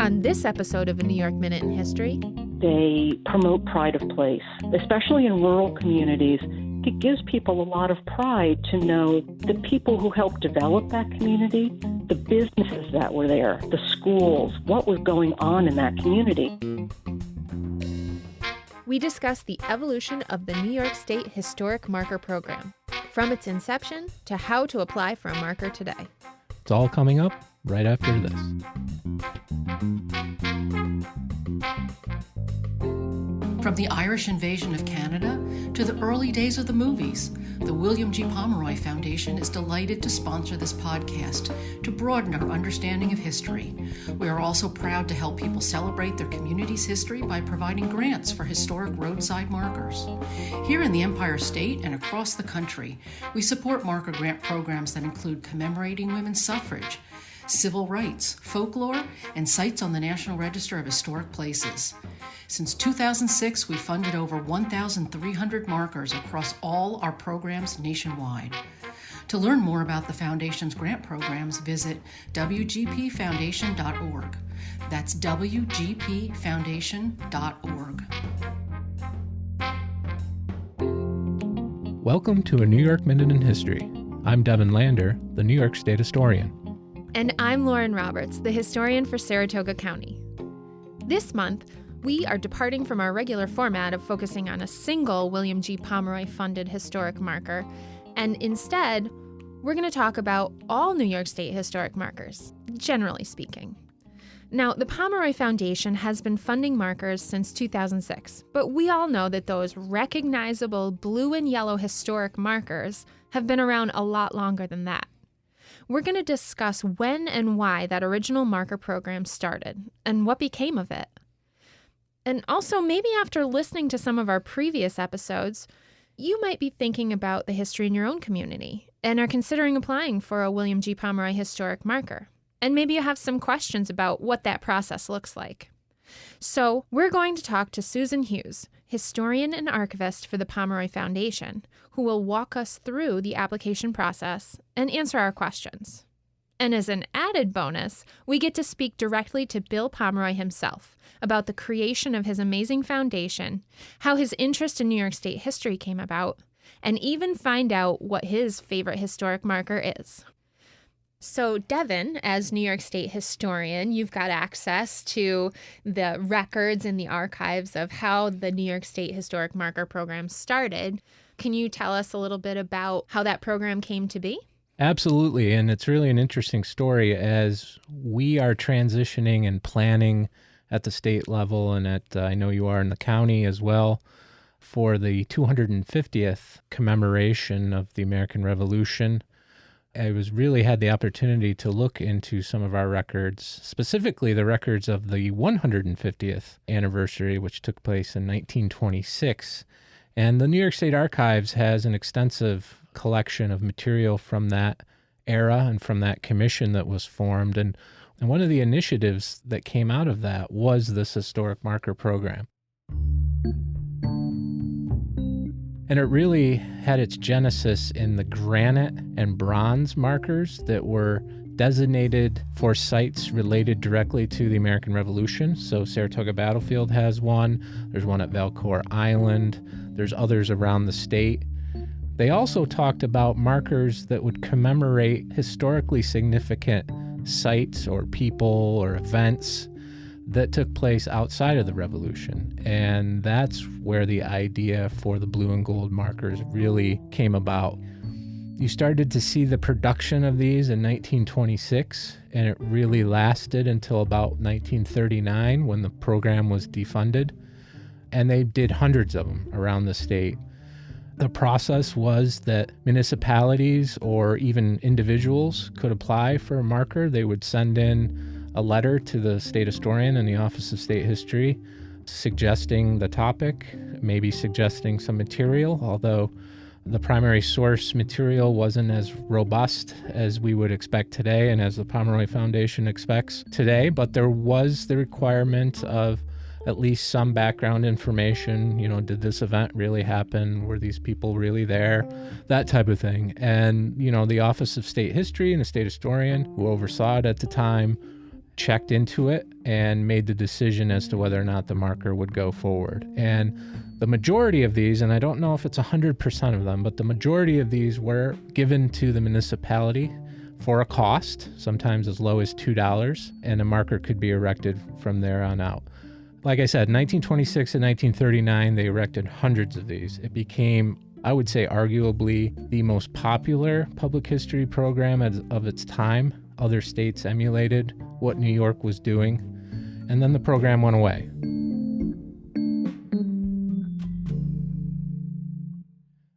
On this episode of A New York Minute in History, they promote pride of place, especially in rural communities. It gives people a lot of pride to know the people who helped develop that community, the businesses that were there, the schools, what was going on in that community. We discuss the evolution of the New York State Historic Marker Program, from its inception to how to apply for a marker today. It's all coming up right after this. From the Irish invasion of Canada to the early days of the movies, the William G. Pomeroy Foundation is delighted to sponsor this podcast to broaden our understanding of history. We are also proud to help people celebrate their community's history by providing grants for historic roadside markers. Here in the Empire State and across the country, we support marker grant programs that include commemorating women's suffrage, civil rights, folklore, and sites on the National Register of Historic Places. Since 2006, we funded over 1,300 markers across all our programs nationwide. To learn more about the Foundation's grant programs, visit wgpfoundation.org. That's wgpfoundation.org. Welcome to A New York Minute in History. I'm Devin Lander, the New York State historian. And I'm Lauren Roberts, the historian for Saratoga County. This month, we are departing from our regular format of focusing on a single William G. Pomeroy-funded historic marker, and instead, we're going to talk about all New York State historic markers, generally speaking. Now, the Pomeroy Foundation has been funding markers since 2006, but we all know that those recognizable blue and yellow historic markers have been around a lot longer than that. We're going to discuss when and why that original marker program started and what became of it. And also, maybe after listening to some of our previous episodes, you might be thinking about the history in your own community and are considering applying for a William G. Pomeroy historic marker. And maybe you have some questions about what that process looks like. So we're going to talk to Susan Hughes, historian and archivist for the Pomeroy Foundation, who will walk us through the application process and answer our questions. And as an added bonus, we get to speak directly to Bill Pomeroy himself about the creation of his amazing foundation, how his interest in New York State history came about, and even find out what his favorite historic marker is. So, Devin, as New York State historian, you've got access to the records and the archives of how the New York State Historic Marker Program started. Can you tell us a little bit about how that program came to be? Absolutely, and it's really an interesting story as we are transitioning and planning at the state level, and I know you are in the county as well, for the 250th commemoration of the American Revolution. I really had the opportunity to look into some of our records, specifically the records of the 150th anniversary, which took place in 1926. And the New York State Archives has an extensive collection of material from that era and from that commission that was formed. And one of the initiatives that came out of that was this historic marker program. And it really had its genesis in the granite and bronze markers that were designated for sites related directly to the American Revolution. So Saratoga Battlefield has one. There's one at Valcour Island. There's others around the state. They also talked about markers that would commemorate historically significant sites or people or events that took place outside of the Revolution. And that's where the idea for the blue and gold markers really came about. You started to see the production of these in 1926, and it really lasted until about 1939 when the program was defunded. And they did hundreds of them around the state. The process was that municipalities or even individuals could apply for a marker. They would send in a letter to the state historian in the Office of State History suggesting the topic, maybe suggesting some material, although the primary source material wasn't as robust as we would expect today and as the Pomeroy Foundation expects today, but there was the requirement of at least some background information. Did this event really happen? Were these people really there? That type of thing. And, the Office of State History and the state historian who oversaw it at the time checked into it and made the decision as to whether or not the marker would go forward. And the majority of these, and I don't know if it's 100% of them, but the majority of these were given to the municipality for a cost, sometimes as low as $2, and a marker could be erected from there on out. Like I said, 1926 and 1939, they erected hundreds of these. It became, I would say, arguably the most popular public history program of its time. Other states emulated what New York was doing, and then the program went away.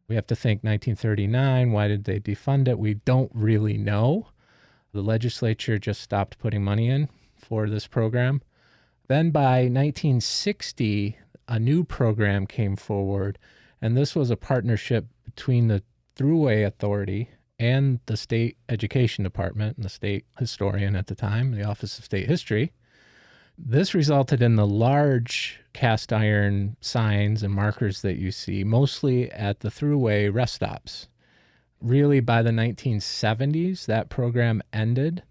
We have to think 1939, why did they defund it? We don't really know. The legislature just stopped putting money in for this program. Then by 1960, a new program came forward, and this was a partnership between the Thruway Authority and the State Education Department and the state historian at the time, the Office of State History. This resulted in the large cast iron signs and markers that you see, mostly at the Thruway rest stops. Really, by the 1970s, that program ended,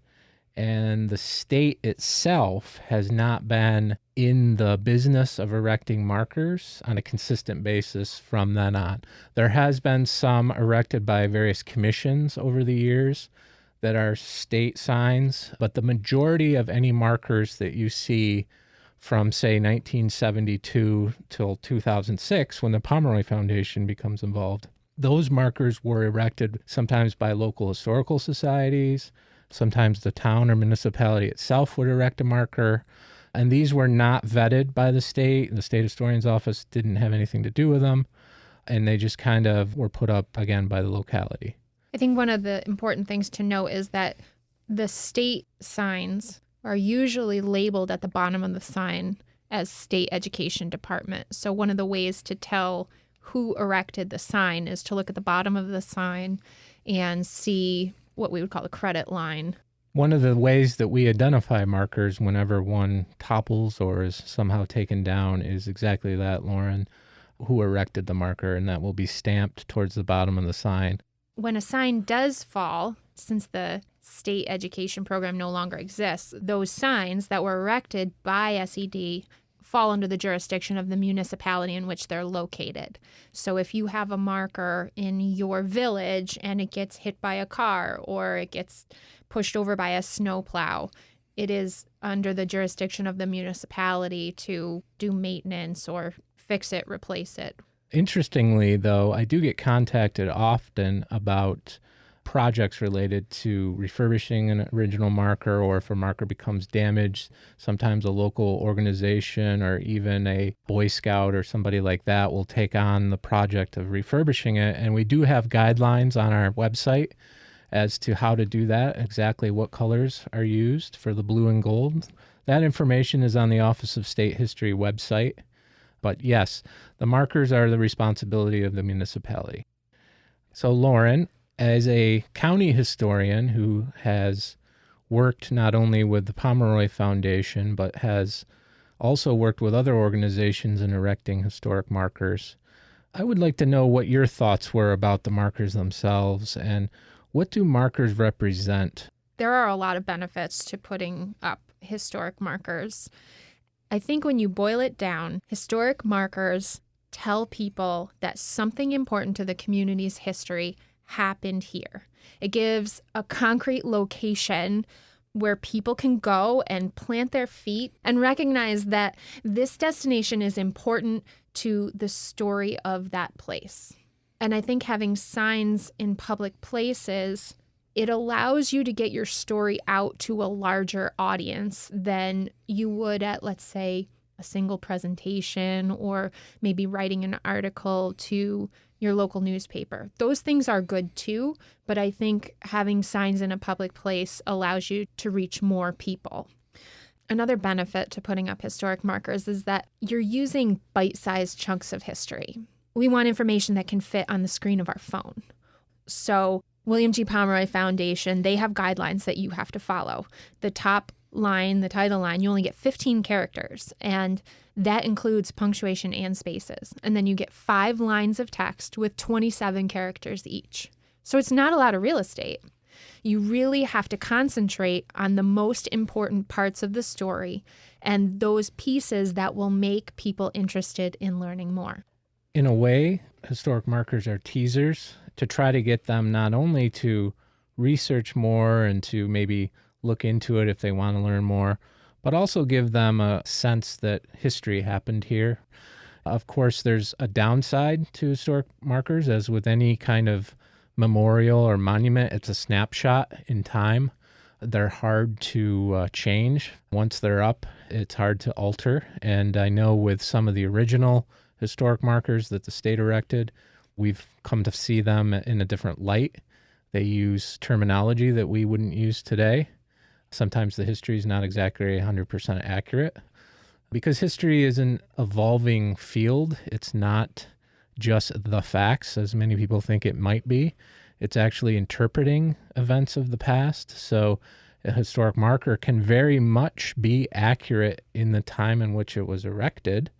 and the state itself has not been in the business of erecting markers on a consistent basis from then on. There has been some erected by various commissions over the years that are state signs, but the majority of any markers that you see from, say, 1972 till 2006, when the Pomeroy Foundation becomes involved, those markers were erected sometimes by local historical societies. Sometimes the town or municipality itself would erect a marker, and these were not vetted by the state. The state historian's office didn't have anything to do with them, and they just kind of were put up, again, by the locality. I think one of the important things to note is that the state signs are usually labeled at the bottom of the sign as State Education Department. So one of the ways to tell who erected the sign is to look at the bottom of the sign and see what we would call a credit line. One of the ways that we identify markers whenever one topples or is somehow taken down is exactly that, Lauren, who erected the marker, and that will be stamped towards the bottom of the sign. When a sign does fall, since the state education program no longer exists, those signs that were erected by SED fall under the jurisdiction of the municipality in which they're located. So if you have a marker in your village and it gets hit by a car or it gets pushed over by a snowplow, it is under the jurisdiction of the municipality to do maintenance or fix it, replace it. Interestingly, though, I do get contacted often about projects related to refurbishing an original marker, or if a marker becomes damaged, sometimes a local organization or even a Boy Scout or somebody like that will take on the project of refurbishing it. And we do have guidelines on our website as to how to do that, exactly what colors are used for the blue and gold. That information is on the Office of State History website. But yes, the markers are the responsibility of the municipality. So Lauren, as a county historian who has worked not only with the Pomeroy Foundation, but has also worked with other organizations in erecting historic markers, I would like to know what your thoughts were about the markers themselves, and what do markers represent? There are a lot of benefits to putting up historic markers. I think when you boil it down, historic markers tell people that something important to the community's history happened here. It gives a concrete location where people can go and plant their feet and recognize that this destination is important to the story of that place. And I think having signs in public places, it allows you to get your story out to a larger audience than you would at, let's say, a single presentation or maybe writing an article to your local newspaper. Those things are good too, but I think having signs in a public place allows you to reach more people. Another benefit to putting up historic markers is that you're using bite-sized chunks of history. We want information that can fit on the screen of our phone. So William G. Pomeroy Foundation, they have guidelines that you have to follow. The top line, the title line, you only get 15 characters, and that includes punctuation and spaces. And then you get 5 lines of text with 27 characters each. So it's not a lot of real estate. You really have to concentrate on the most important parts of the story and those pieces that will make people interested in learning more. In a way, historic markers are teasers to try to get them not only to research more and to maybe look into it if they want to learn more, but also give them a sense that history happened here. Of course, there's a downside to historic markers, as with any kind of memorial or monument. It's a snapshot in time. They're hard to change. Once they're up, it's hard to alter. And I know with some of the original historic markers that the state erected, we've come to see them in a different light. They use terminology that we wouldn't use today. Sometimes the history is not exactly 100% accurate. Because history is an evolving field, it's not just the facts, as many people think it might be. It's actually interpreting events of the past. So a historic marker can very much be accurate in the time in which it was erected,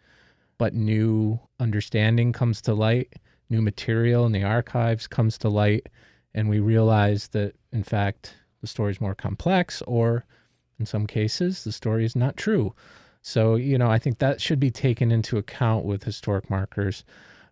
but new understanding comes to light, new material in the archives comes to light, and we realize that, in fact, the story is more complex, or in some cases, the story is not true. So, I think that should be taken into account with historic markers.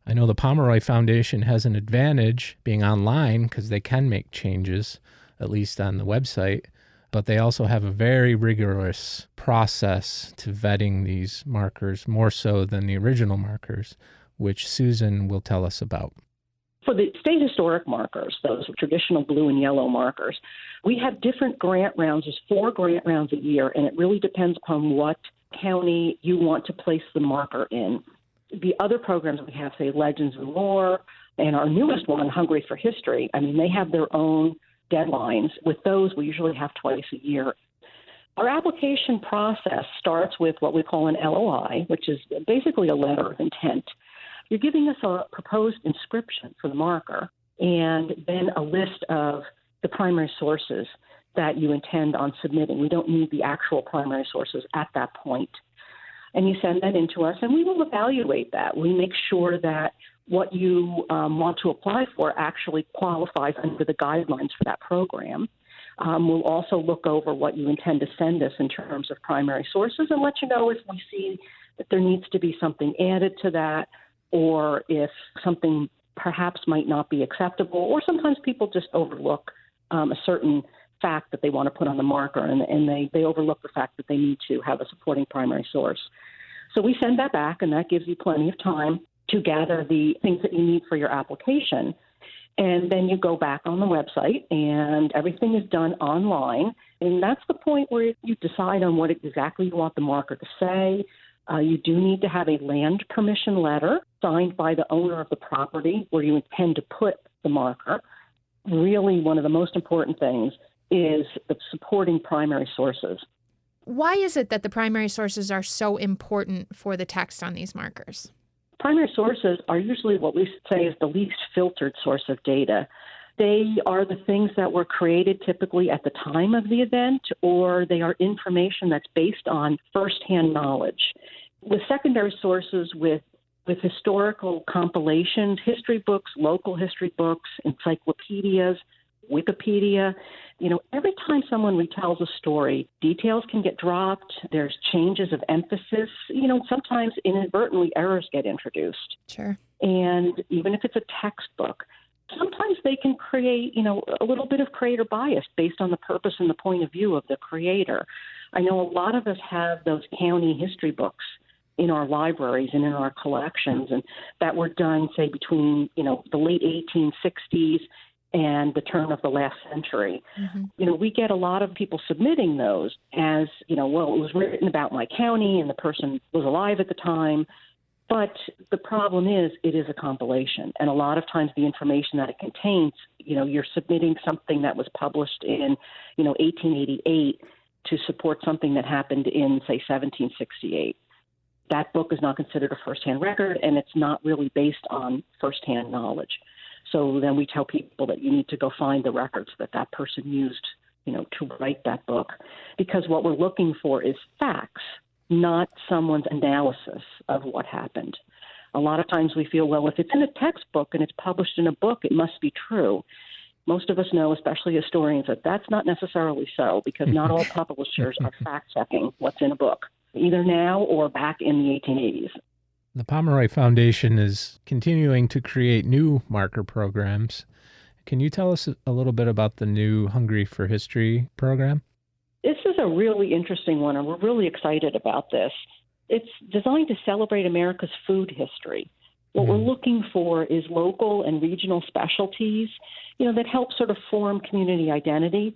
I know the Pomeroy Foundation has an advantage being online because they can make changes, at least on the website, but they also have a very rigorous process to vetting these markers, more so than the original markers, which Susan will tell us about. For the state historic markers, those traditional blue and yellow markers, we have different grant rounds. There's 4 grant rounds a year, and it really depends upon what county you want to place the marker in. The other programs we have, say, Legends and Lore, and our newest one, Hungry for History, they have their own deadlines. With those, we usually have twice a year. Our application process starts with what we call an LOI, which is basically a letter of intent. You're giving us a proposed inscription for the marker and then a list of the primary sources that you intend on submitting. We don't need the actual primary sources at that point. And you send that in to us, and we will evaluate that. We make sure that what you want to apply for actually qualifies under the guidelines for that program. We'll also look over what you intend to send us in terms of primary sources and let you know if we see that there needs to be something added to that, or if something perhaps might not be acceptable, or sometimes people just overlook a certain fact that they want to put on the marker, and they overlook the fact that they need to have a supporting primary source. So we send that back, and that gives you plenty of time to gather the things that you need for your application. And then you go back on the website, and everything is done online. And that's the point where you decide on what exactly you want the marker to say. You do need to have a land permission letter signed by the owner of the property where you intend to put the marker. Really, one of the most important things is the supporting primary sources. Why is it that the primary sources are so important for the text on these markers? Primary sources are usually what we say is the least filtered source of data. They are the things that were created typically at the time of the event, or they are information that's based on firsthand knowledge. With secondary sources, with historical compilations, history books, local history books, encyclopedias, Wikipedia, every time someone retells a story, details can get dropped. There's changes of emphasis. Sometimes inadvertently errors get introduced. Sure. And even if it's a textbook, sometimes they can create, a little bit of creator bias based on the purpose and the point of view of the creator. I know a lot of us have those county history books in our libraries and in our collections, and that were done, say, between, the late 1860s and the turn of the last century. Mm-hmm. We get a lot of people submitting those as, it was written about my county and the person was alive at the time. But the problem is it is a compilation. And a lot of times the information that it contains, you're submitting something that was published in, 1888 to support something that happened in, say, 1768. That book is not considered a firsthand record, and it's not really based on firsthand knowledge. So then we tell people that you need to go find the records that person used, to write that book. Because what we're looking for is facts, not someone's analysis of what happened. A lot of times we feel, well, if it's in a textbook and it's published in a book, it must be true. Most of us know, especially historians, that that's not necessarily so, because not all publishers are fact-checking what's in a book, either now or back in the 1880s. The Pomeroy Foundation is continuing to create new marker programs. Can you tell us a little bit about the new Hungry for History program? This is a really interesting one, and we're really excited about this. It's designed to celebrate America's food history. What we're looking for is local and regional specialties, that help sort of form community identity.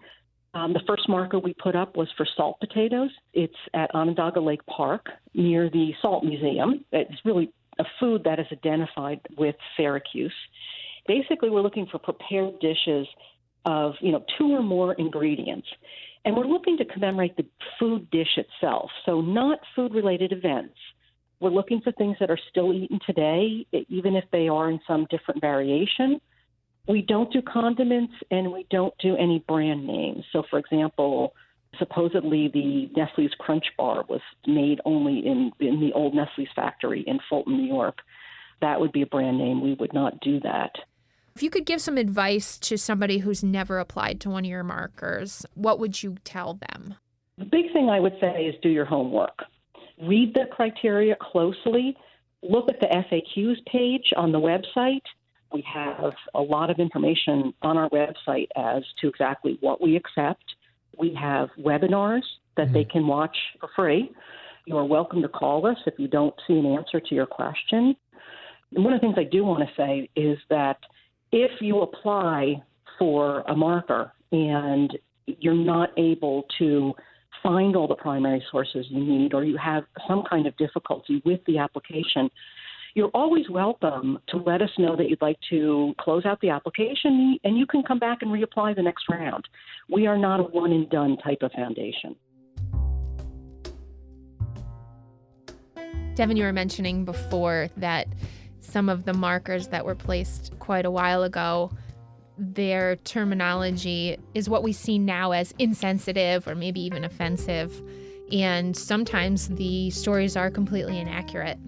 The first marker we put up was for salt potatoes. It's at Onondaga Lake Park near the Salt Museum. It's really a food that is identified with Syracuse. Basically, we're looking for prepared dishes of, 2 or more ingredients. And we're looking to commemorate the food dish itself, so not food-related events. We're looking for things that are still eaten today, even if they are in some different variation. We don't do condiments, and we don't do any brand names. So, for example, supposedly the Nestle's Crunch Bar was made only in the old Nestle's factory in Fulton, New York. That would be a brand name. We would not do that. If you could give some advice to somebody who's never applied to one of your markers, what would you tell them? The big thing I would say is do your homework. Read the criteria closely. Look at the FAQs page on the website. We have a lot of information on our website as to exactly what we accept. We have webinars that they can watch for free. You are welcome to call us if you don't see an answer to your question. And one of the things I do want to say is that if you apply for a marker and you're not able to find all the primary sources you need, or you have some kind of difficulty with the application, you're always welcome to let us know that you'd like to close out the application, and you can come back and reapply the next round. We are not a one-and-done type of foundation. Devin, you were mentioning before that some of the markers that were placed quite a while ago, their terminology is what we see now as insensitive or maybe even offensive. And sometimes the stories are completely inaccurate.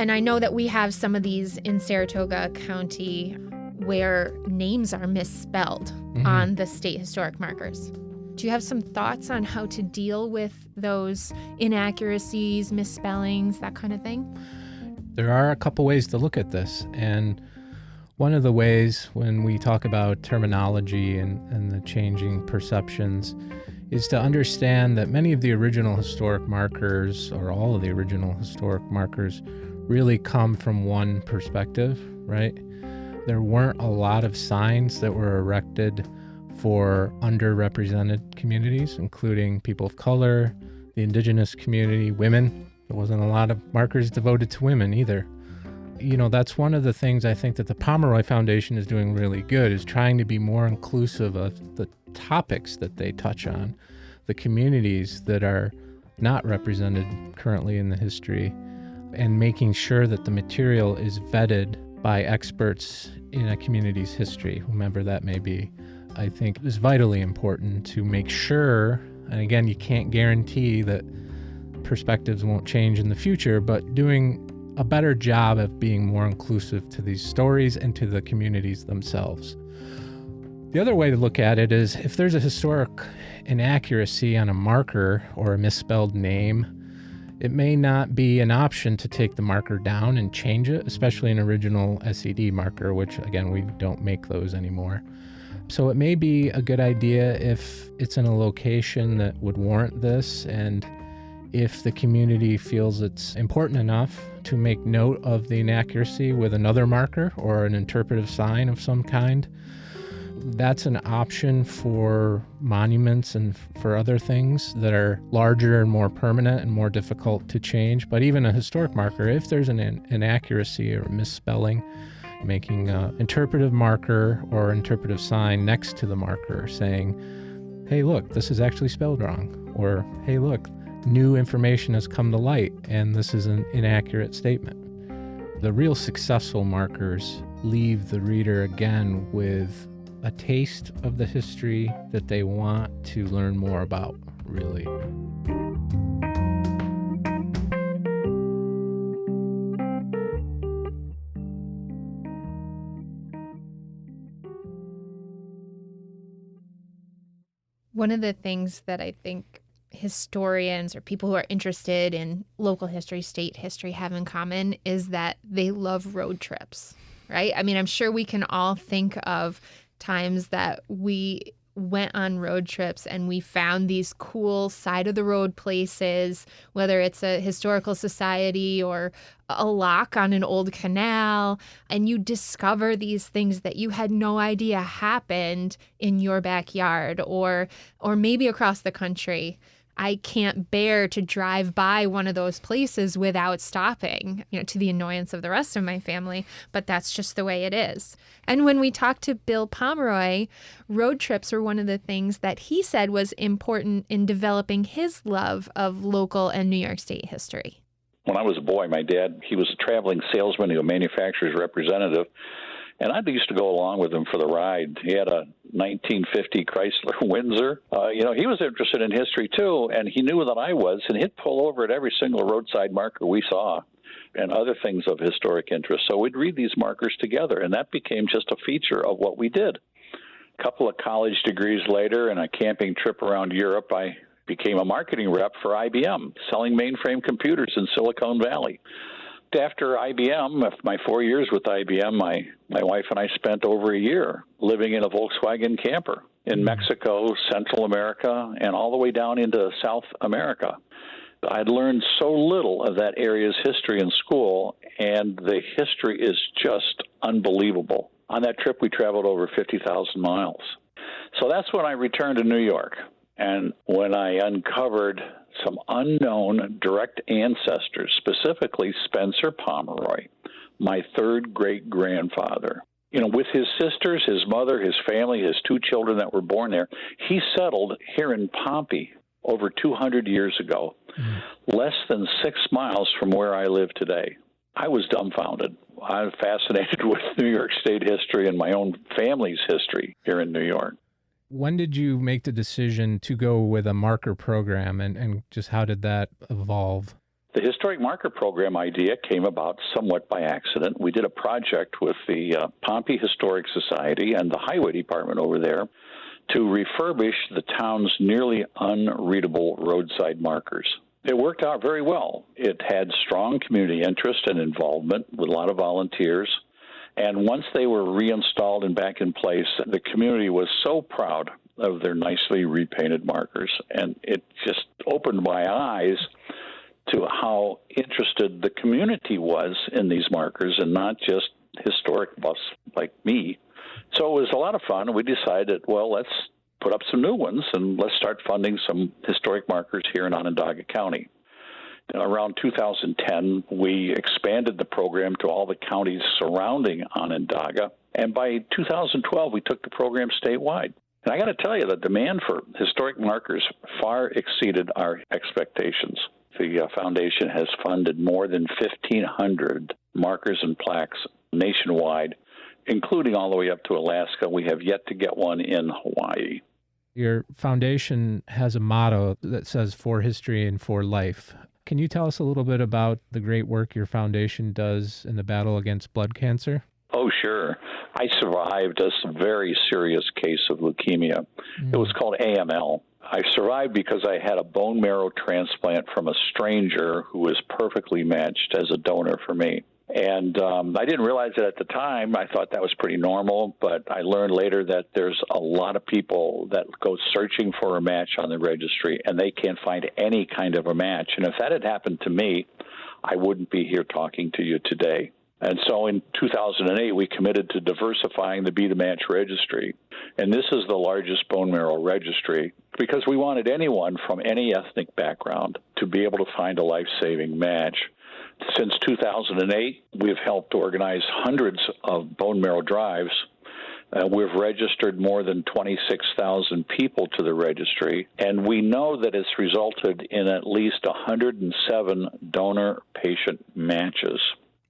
And I know that we have some of these in Saratoga County where names are misspelled on the state historic markers. Do you have some thoughts on how to deal with those inaccuracies, misspellings, that kind of thing? There are a couple ways to look at this. And one of the ways when we talk about terminology and the changing perceptions is to understand that many of the original historic markers, or all of the original historic markers, really come from one perspective, right? There weren't a lot of signs that were erected for underrepresented communities, including people of color, the indigenous community, women. There wasn't a lot of markers devoted to women either. That's one of the things I think that the Pomeroy Foundation is doing really good, is trying to be more inclusive of the topics that they touch on, the communities that are not represented currently in the history, and making sure that the material is vetted by experts in a community's history, whomever that may be. I think is vitally important to make sure, and again, you can't guarantee that perspectives won't change in the future, but doing a better job of being more inclusive to these stories and to the communities themselves. The other way to look at it is if there's a historic inaccuracy on a marker or a misspelled name, it may not be an option to take the marker down and change it, especially an original SED marker, which again, we don't make those anymore. So it may be a good idea if it's in a location that would warrant this, and if the community feels it's important enough to make note of the inaccuracy with another marker or an interpretive sign of some kind. That's an option for monuments and for other things that are larger and more permanent and more difficult to change. But even a historic marker, if there's an inaccuracy or a misspelling, making an interpretive marker or interpretive sign next to the marker saying, hey, look, this is actually spelled wrong. Or, hey, look, new information has come to light and this is an inaccurate statement. The real successful markers leave the reader again with a taste of the history that they want to learn more about, really. One of the things that I think historians or people who are interested in local history, state history have in common is that they love road trips, right? I mean, I'm sure we can all think of times that we went on road trips and we found these cool side of the road places, whether it's a historical society or a lock on an old canal, and you discover these things that you had no idea happened in your backyard or maybe across the country. I can't bear to drive by one of those places without stopping, to the annoyance of the rest of my family, but that's just the way it is. And when we talked to Bill Pomeroy, road trips were one of the things that he said was important in developing his love of local and New York State history. When I was a boy, my dad, he was a traveling salesman, a manufacturer's representative, and I used to go along with him for the ride. He had a 1950 Chrysler Windsor. He was interested in history, too, and he knew that I was, and he'd pull over at every single roadside marker we saw and other things of historic interest. So we'd read these markers together, and that became just a feature of what we did. A couple of college degrees later and a camping trip around Europe, I became a marketing rep for IBM, selling mainframe computers in Silicon Valley. After IBM, my 4 years with IBM, my wife and I spent over a year living in a Volkswagen camper in Mexico, Central America, and all the way down into South America. I'd learned so little of that area's history in school, and the history is just unbelievable. On that trip, we traveled over 50,000 miles. So that's when I returned to New York. And when I uncovered some unknown direct ancestors, specifically Spencer Pomeroy, my third great-grandfather. With his sisters, his mother, his family, his two children that were born there, he settled here in Pompey over 200 years ago, less than 6 miles from where I live today. I was dumbfounded. I'm fascinated with New York State history and my own family's history here in New York. When did you make the decision to go with a marker program, and just how did that evolve? The historic marker program idea came about somewhat by accident. We did a project with the Pompey Historic Society and the Highway Department over there to refurbish the town's nearly unreadable roadside markers. It worked out very well. It had strong community interest and involvement with a lot of volunteers. And once they were reinstalled and back in place, the community was so proud of their nicely repainted markers. And it just opened my eyes to how interested the community was in these markers and not just historic buffs like me. So it was a lot of fun. And we decided, well, let's put up some new ones and let's start funding some historic markers here in Onondaga County. Around 2010, we expanded the program to all the counties surrounding Onondaga. And by 2012, we took the program statewide. And I got to tell you, the demand for historic markers far exceeded our expectations. The foundation has funded more than 1,500 markers and plaques nationwide, including all the way up to Alaska. We have yet to get one in Hawaii. Your foundation has a motto that says, "For history and for life." Can you tell us a little bit about the great work your foundation does in the battle against blood cancer? Oh, sure. I survived a very serious case of leukemia. It was called AML. I survived because I had a bone marrow transplant from a stranger who was perfectly matched as a donor for me. And I didn't realize it at the time. I thought that was pretty normal, but I learned later that there's a lot of people that go searching for a match on the registry, and they can't find any kind of a match. And if that had happened to me, I wouldn't be here talking to you today. And so in 2008, we committed to diversifying the Be the Match registry. And this is the largest bone marrow registry because we wanted anyone from any ethnic background to be able to find a life-saving match. Since 2008, we've helped organize hundreds of bone marrow drives. We've registered more than 26,000 people to the registry, and we know that it's resulted in at least 107 donor-patient matches.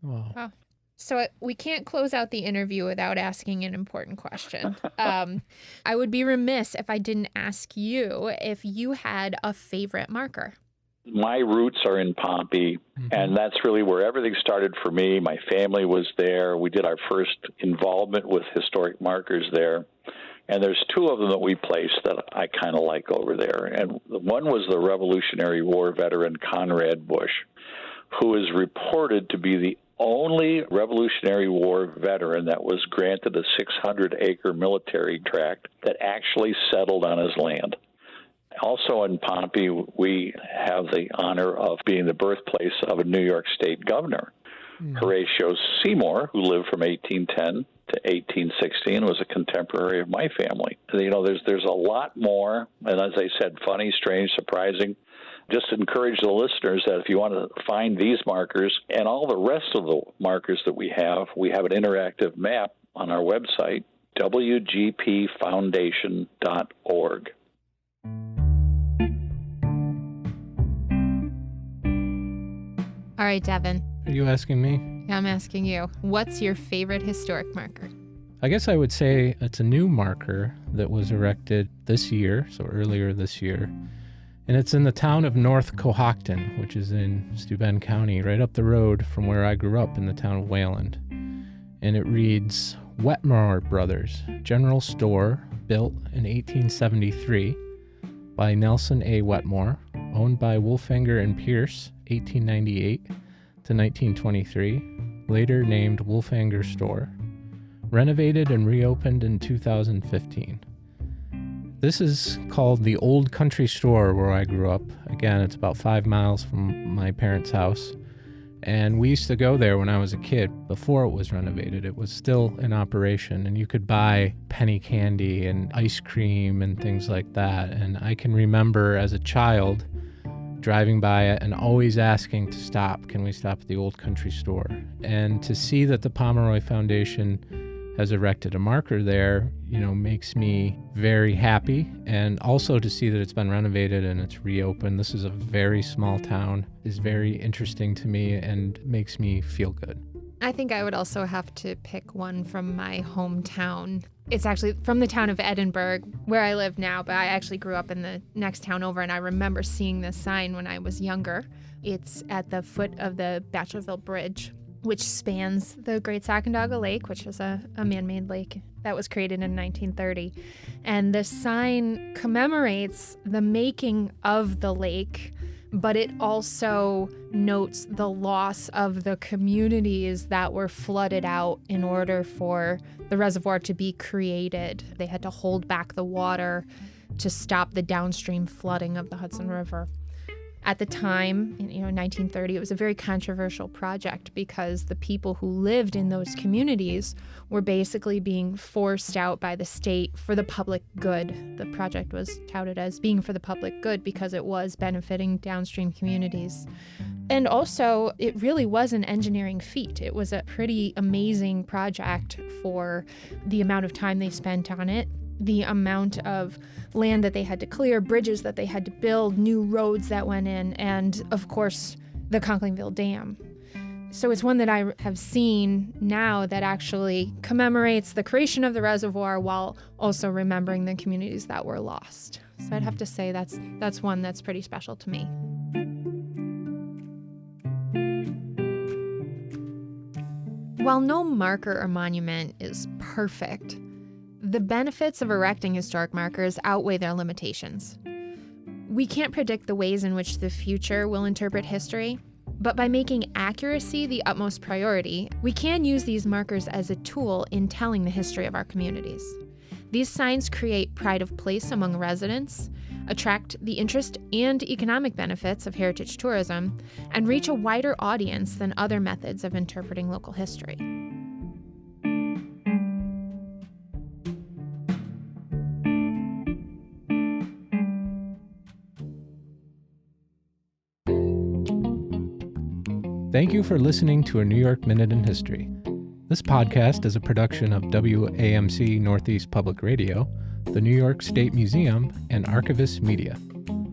Wow. So we can't close out the interview without asking an important question. I would be remiss if I didn't ask you if you had a favorite marker. My roots are in Pompey, and that's really where everything started for me. My family was there. We did our first involvement with historic markers there. And there's two of them that we placed that I kind of like over there. And one was the Revolutionary War veteran Conrad Bush, who is reported to be the only Revolutionary War veteran that was granted a 600-acre military tract that actually settled on his land. Also in Pompey, we have the honor of being the birthplace of a New York State governor, Horatio Seymour, who lived from 1810 to 1816, was a contemporary of my family. You know, there's a lot more, and as I said, funny, strange, surprising. Just encourage the listeners that if you want to find these markers and all the rest of the markers that we have an interactive map on our website, wgpfoundation.org. All right, Devin. Are you asking me? I'm asking you. What's your favorite historic marker? I guess I would say it's a new marker that was erected this year, so earlier this year. And it's in the town of North Cohocton, which is in Steuben County, right up the road from where I grew up in the town of Wayland. And it reads, Wetmore Brothers, General Store, built in 1873 by Nelson A. Wetmore, owned by Wolfinger and Pierce, 1898 to 1923, later named Wolfinger Store, renovated and reopened in 2015. This is called the Old Country Store where I grew up. Again, it's about 5 miles from my parents' house. And we used to go there when I was a kid. Before it was renovated, it was still in operation, and you could buy penny candy and ice cream and things like that. And I can remember as a child driving by it and always asking to stop. Can we stop at the Old Country Store? And to see that the Pomeroy Foundation has erected a marker there, you know, makes me very happy. And also to see that it's been renovated and it's reopened. This is a very small town, is very interesting to me and makes me feel good. I think I would also have to pick one from my hometown. It's actually from the town of Edinburgh, where I live now, but I actually grew up in the next town over, and I remember seeing this sign when I was younger. It's at the foot of the Batchelville Bridge, which spans the Great Sacandaga Lake, which is a man-made lake that was created in 1930. And the sign commemorates the making of the lake, but it also notes the loss of the communities that were flooded out in order for the reservoir to be created. They had to hold back the water to stop the downstream flooding of the Hudson River. At the time, in 1930, it was a very controversial project because the people who lived in those communities were basically being forced out by the state for the public good. The project was touted as being for the public good because it was benefiting downstream communities. And also, it really was an engineering feat. It was a pretty amazing project for the amount of time they spent on it, the amount of land that they had to clear, bridges that they had to build, new roads that went in, and of course, the Conklingville Dam. So it's one that I have seen now that actually commemorates the creation of the reservoir while also remembering the communities that were lost. So I'd have to say that's one that's pretty special to me. While no marker or monument is perfect, the benefits of erecting historic markers outweigh their limitations. We can't predict the ways in which the future will interpret history, but by making accuracy the utmost priority, we can use these markers as a tool in telling the history of our communities. These signs create pride of place among residents, attract the interest and economic benefits of heritage tourism, and reach a wider audience than other methods of interpreting local history. Thank you for listening to A New York Minute in History. This podcast is a production of WAMC Northeast Public Radio, the New York State Museum, and Archivist Media.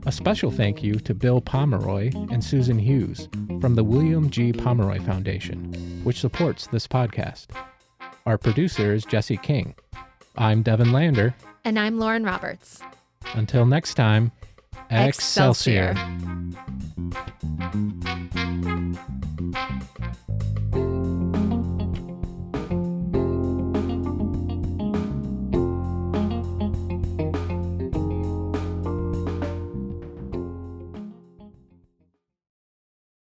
A special thank you to Bill Pomeroy and Susan Hughes from the William G. Pomeroy Foundation, which supports this podcast. Our producer is Jesse King. I'm Devin Lander. And I'm Lauren Roberts. Until next time, Excelsior. Excelsior.